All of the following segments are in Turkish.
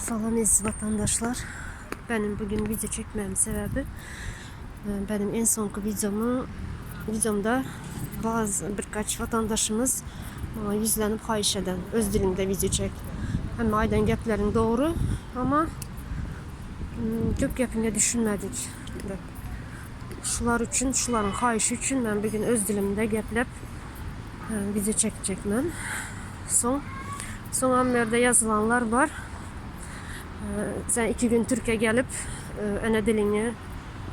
Salam aziz vatandaşlar. Benim bugün video çekmemin sebebi benim en sonki videomda birkaç vatandaşımız yüzlenip xahiş eden öz dilinde video çek. Hem aydan geplerin doğru ama köp gepinge düşünmedik. Şular üçün, şuların xahişi üçün ben bugün öz dilimde geplep video çekecekmem. Son anlarda yazılanlar var. Sen 2 gün Türkiye gelip ana dilini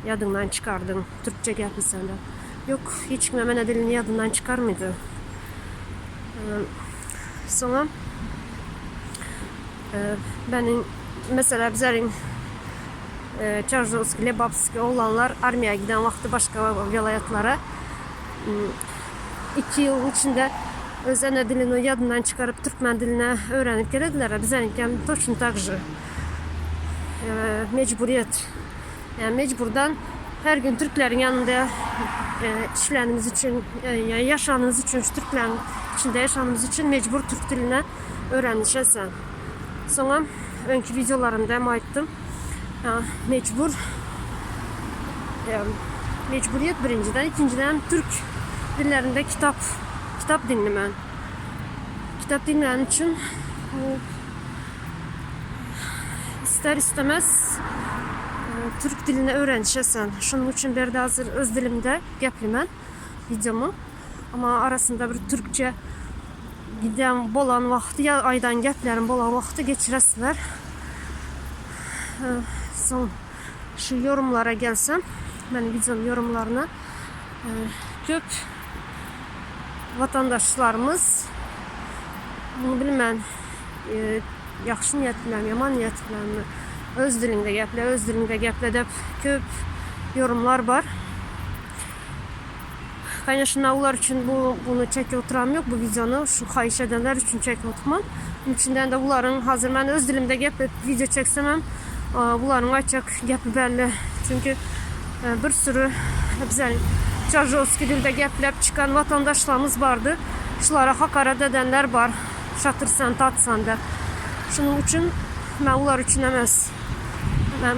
yadından çıkardın. Türkçe gelmişsen de. Yok, hiç kimse ana dilini yadından çıkarmadı. Sonra benim mesela bizlerin Çarjovski, Lebapski olanlar armiyaya giden vakti başka vilayetlara 2 yıl içinde öz ana dilini yadından çıkarıp Türkmen diline öğrenip geldiler. Bizlerinken точно так же. Mecburiyet. Yani mecburdan her gün Türklerin yanında işlerimiz için, yaşamımız için, Türklerin içinde yaşamımız için mecbur Türk diline öğrenişesen. Sonra önkü videolarımda aytdım. Mecburiyet birinciden, ikinciden Türk dillerinde kitap dinlemen. Kitap dinleyen için ister istemez Türk dilini öğrenişesen. Şunun için bir de hazır öz dilimde geplimən videomu. Ama arasında bir Türkçe giden bolan vakti ya aydan geplerin bolan vakti geçiresizler. Son şu yorumlara gelsem, benim videom yorumlarına köp vatandaşlarımız bunu bilmən yaxşı niyetlilərmi, yaman niyetlilərmi öz dilinde geple de köp yorumlar var. Конечно, onlar için bunu çekip oturam yok, bu videonu şu xahiş edenler için çekip oturmam. Bunun içinden de bunların hazır ben öz dilimde geplep video çeksemem bunların açık gepi belli. Çünkü bir sürü bizden Çarjovski dilde geplep çıkan vatandaşlarımız vardı. Şulara hakaret edenler var. Şatırsan, tatsan da. Şunun için ben ular için emez. Ben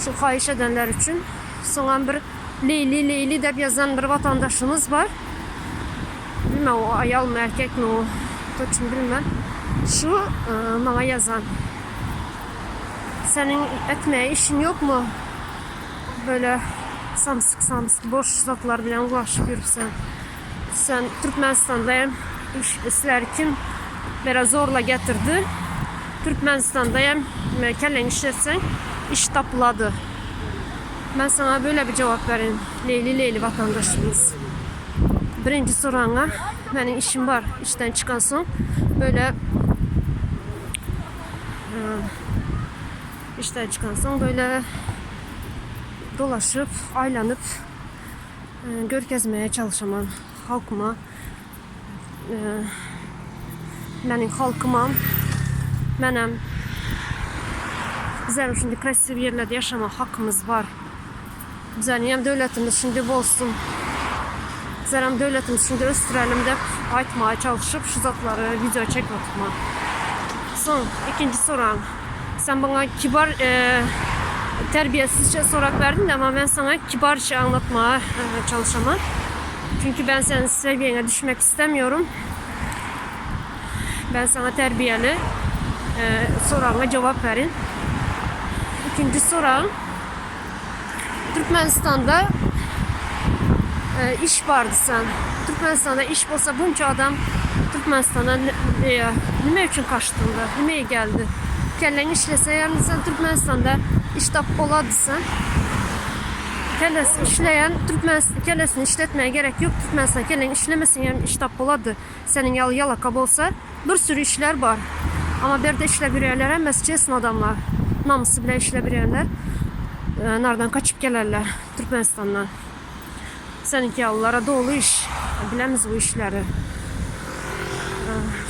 şu xahiş edenler için. Sonra bir Leyli de yazan bir vatandaşımız var. Bilmem o ayal mı erkek mi o. Точно bilmem. Şu bana yazan. Senin etmeye işin yok mu? Böyle samsık boş zatlar bilen ulaşıp yürürsen. Sen Türkmenistan'dayım. İşler kim biraz zorla getirdi. Türkmenistan'dayım. Kellen işlersen iş tapıladı. Ben sana böyle bir cevap vereyim. Leyli vatandaşımız. Birinci sorana benim işim var. İşten çıkan son böyle işten çıkan son böyle dolaşıp aylanıp görkezmeye çalışamam halkıma. Benim halkıma benim bizlerin şimdi krasiv yerlerde yaşama hakkımız var. Bizlerin hem devletimiz şimdi olsun. Bizlerin devletimiz şimdi östürelim de aytmaya çalışıp şu zatları video çekip oturma. Son ikinci soran. Sen bana kibar terbiyesizce sorak verdin de ama ben sana kibar şey anlatmaya çalışamam. Çünkü ben senin seviyene düşmek istemiyorum. Ben sana terbiyeli sorana cevap verin. İkinci soran. Türkmenistan'da iş vardı sen. Türkmenistan'da iş olsa bunca adam Türkmenistan'a ne için kaçtığında, neye geldi? Kellen işlese yani sen Türkmenistan'da iş tapıp oladı sen. Kellesini işleyen, kellesini işletmeye gerek yok. Türkmenistan'da kellen işlemesin yani iş tapıp oladı. Senin yalakab olsa bir sürü işler var. Ama bir de işle bir yerlere mescesin adamlar. Namusu bile işle bir yerler. Nereden kaçıp gelirler Türkmenistan'dan. Seninki yavrulara dolu iş. Bilemiz bu işleri.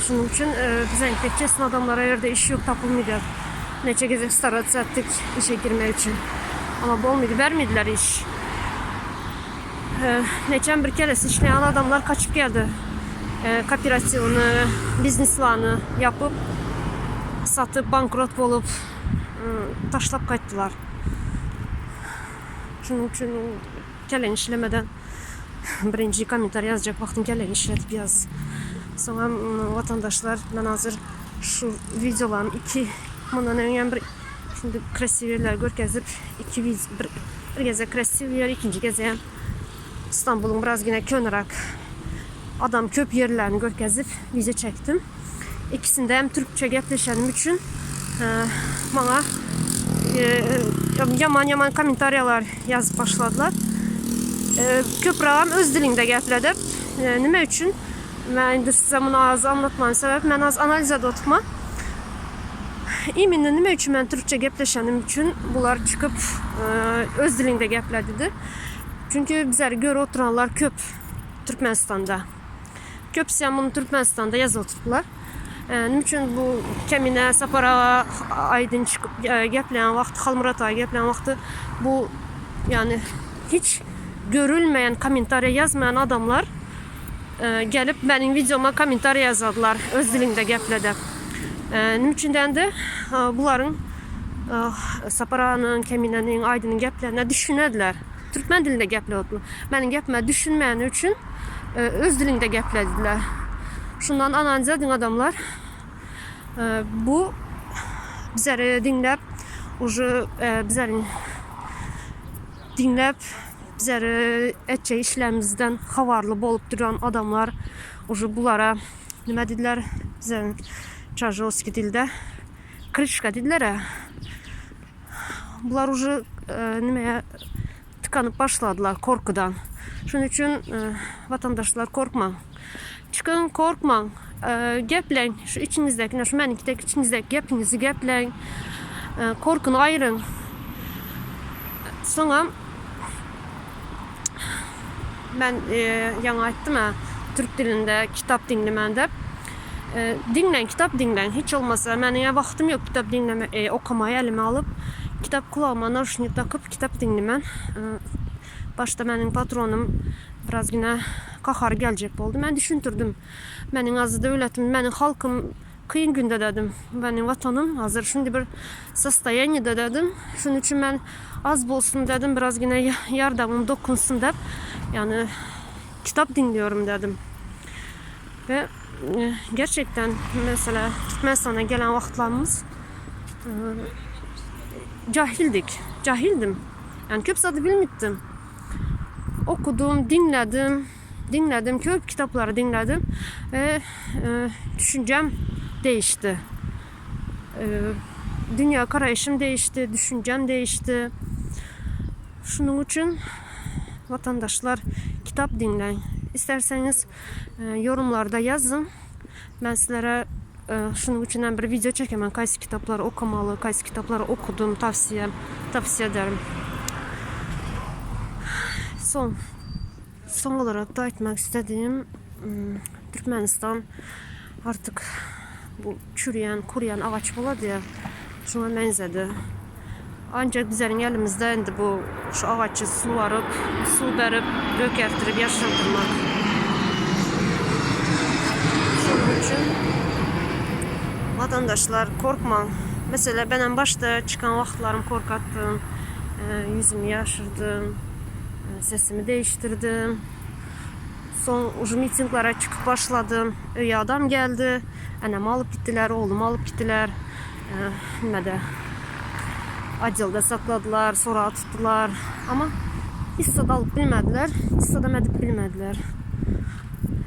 Şunun için bize tek adamlara yerde iş yok tapılmıyor. Neçe gece starat ettik işe girmek için. Ama bu olmadı, vermediler iş. Neçen bir keresi işleyen adamlar kaçıp geldi. Kooperasyonu, bizneslerini yapıp satıp bankrot olup taşlap qayıtdılar. Şunun üçün gələn işləmədən birinci komentar yazacak vaxtın gələn işlətib yaz. Sonra vatandaşlar, ben hazır şu videoların bundan öncə bir şimdi krasiverlər görkəzib bir gəzə krasiver, ikinci gəzə İstanbul'un biraz yine könarak adam köp yerlerini görkəzib video çektim. İkisinde hem Türkçe gəpləşənim üçün bana yaman komentaryalar yazıp başladılar. Köprağım öz dilində gəplədim. Nima üçün? Mən indi sizə bunu az anlatmanın səbəbi mən az analizə oturma. İminlə nima üçün mən Türkçe gəpləşənim üçün bunlar çıxıb öz dilində gəplədidir. Çünki bizləri görə oturanlar köp Türkmenistan'da. Köpsə bunu Türkmenistan'da yazı oturdular. Nima üçün bu Kəminə, Sapara, Aydın çıxıb gəpləyən vaxt, Xalmurata gəpləyən vaxtı bu yani hiç görülmeyen komentarya yazmayan adamlar gelip benim videoma komentarya yazdılar öz dilində gəplədə. Nümçündən də bunların Saparanın, Kəminənin, Aydının gəplərinə düşünədilər. Türkmen dilində gəplədilər. Mənim gəpmə düşünməyən üçün öz dilində gəplədilər. Şundan analiz edin adamlar. Bu bizləri dinləb, bizləri dinləb bizləri etçə işlərimizdən xavarlı olub duran adamlar bunlara nə dedilər? Bizərin Çarjovski dildə Krişka dedilər. Bunlar nəməyə tıkanıb başladılar korkudan. Şunun üçün vatandaşlar korkma. Çıxın, korkma. Gəpləyin. Şu içinizdəki, şu məninkidəki içinizdəki gəpinizi gəpləyin. Korkunu ayırın. Sonra ben yana aytdım Türk dilinde kitap dinləməndə. Dinlən, kitap dinlən. Hiç olmasa mənim vaxtım yok kitap dinləmə, okumaya əlimə alıb kitap kulağıma narushnik takıp kitap dinləmən. Başta mənim patronum biraz yine qaxar gəlecek oldu. Mən düşündürdüm. Mənim azı dövlətim, mənim xalqım kıyın gündə dedim. Benim vatanım hazır şimdi bir состояние dedim. Şunun için ben az bolsun dedim. Biraz yine yardımım dokunsun dedim. Yani kitap dinliyorum dedim. Ve gerçekten mesela Türkmenistan'a gelen vaxtlarımız cahildik. Cahildim. Yani köp zadı bilmittim. Okudum, dinledim. Köp kitapları dinledim. Ve düşüncem değişti. Dünya karayışım değişti, düşüncem değişti. Şunun için vatandaşlar kitap dinleyin. İsterseniz yorumlarda yazın. Ben sizlere şunun için bir video çekemem. Kaysi kitapları okumalı, kaysi kitapları okudum, tavsiye ederim. Son olarak da aytmak istediğim Türkmenistan artık bu çürüyen, kuruyan ağaç buladı ya, şuna benzedi. Ancak bizlerin elimizde indi bu şu ağaçı suvarıp, su verip, gökertirip yaşlandırmak. Şunun için vatandaşlar korkma. Mesela benim başta çıkan vaxtlarım korkattım, yüzümü yaşırdım, sesimi değiştirdim. Son mitinglara çıkıp başladım. Öyle adam geldi. Anamı alıp gittiler, oğlumu alıp gittiler. Acılda sakladılar, sonra tuttular. Ama hissada alıp bilmediler, hissada edip bilmediler.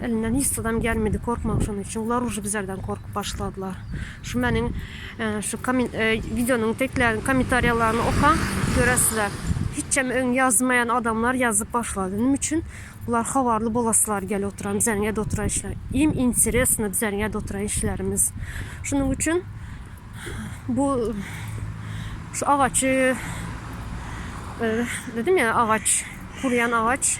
Elinden hissadam gelmedi, korkmak şunun için. Onlar bizlerden korkup başladılar. Şu benim videonun tekrar komentaryalarını okan görəsilər. Hiççem ön yazmayan adamlar yazıp başladı. Bunun için bunlar xavarlı bolasılar gəl oturan, bizlərin yerdə oturan işlər. İm interesno bizlərin yerdə oturan işlərimiz. Şunun için bu şu ağaçı dedim ya, ağaç, kuruyan ağaç.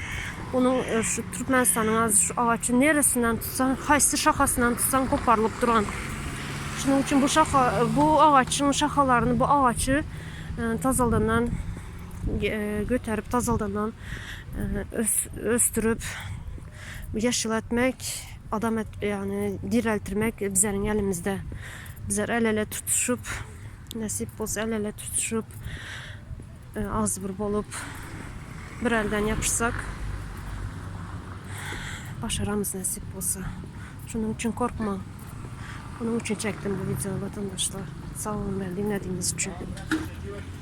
Onun şu Türkmenistan'ın şu ağaçı neresinden tutsan, haysi şakasından tutsan koparılıp duran. Şunun için bu ağaçın şakalarını, bu ağaçı tazaldanan götürüp tazaldanan östürüp yaşıl etmek, adam yani direltirmek bizlerin elimizde. bizler el ele tutuşup, nasip olsa el ele tutuşup, ağız burun olup bir elden yapışsak, başaramız nasip olsa. Şunun için korkma. Bunun için çektim bu videoyu vatandaşlar. Sağ olun beni dinlediğiniz için.